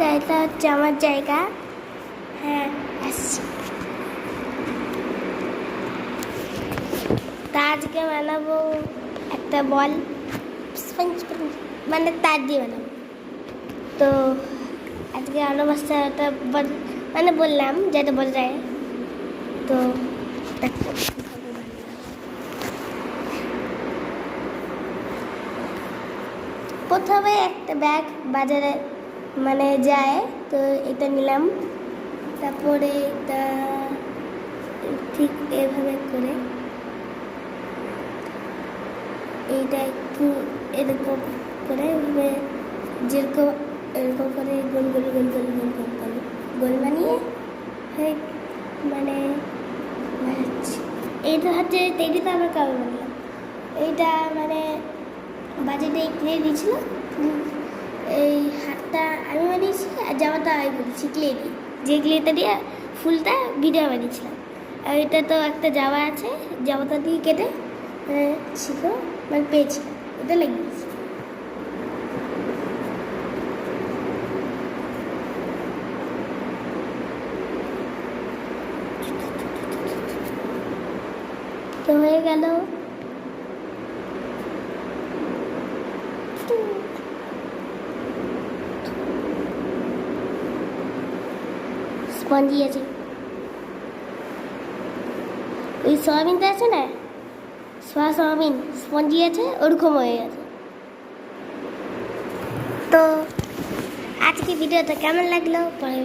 তো এটা হচ্ছে আমার জায়গা। হ্যাঁ, আসছি। তা আজকে বানাবো একটা বল, মানে তার দিয়ে বানাবো। তো আজকে আলো বাচ্চাটা মানে বললাম যাতে বোঝা যায়। তো প্রথমে একটা ব্যাগ বাজারে মানে যায়, তো এটা নিলাম। তারপরে এটা ঠিক এভাবে করে এইটা একটু এরকম করে যেরকম এরকম করে গোল গোল গোল গোল গোল গোল গোল গোল বানিয়ে মানে এইটা হচ্ছে তেইটা আমরা কাগজ বানিয়ে এইটা মানে বাজেটে ক্লে দিয়েছিল। এই হাতটা আমি বানিয়েছি আর জামাটা আমি বলেছি ক্লে দিই, যে ক্লেটা দিয়ে ফুলটা ভিডিও বানিয়েছিলাম। আর এটা তো একটা জামা আছে, জামাটা দিয়ে কেটে ছিল মানে পেয়েছিলাম, ওটা লাগিয়েছি। তো হয়ে গেল। স্পঞ্জি আছে, ওই সোয়াবিনটা আছে না, সোয়াবিন স্পঞ্জি আছে, ওরকম হয়ে গেছে। তো আজকে ভিডিওটা কেমন লাগলো পরে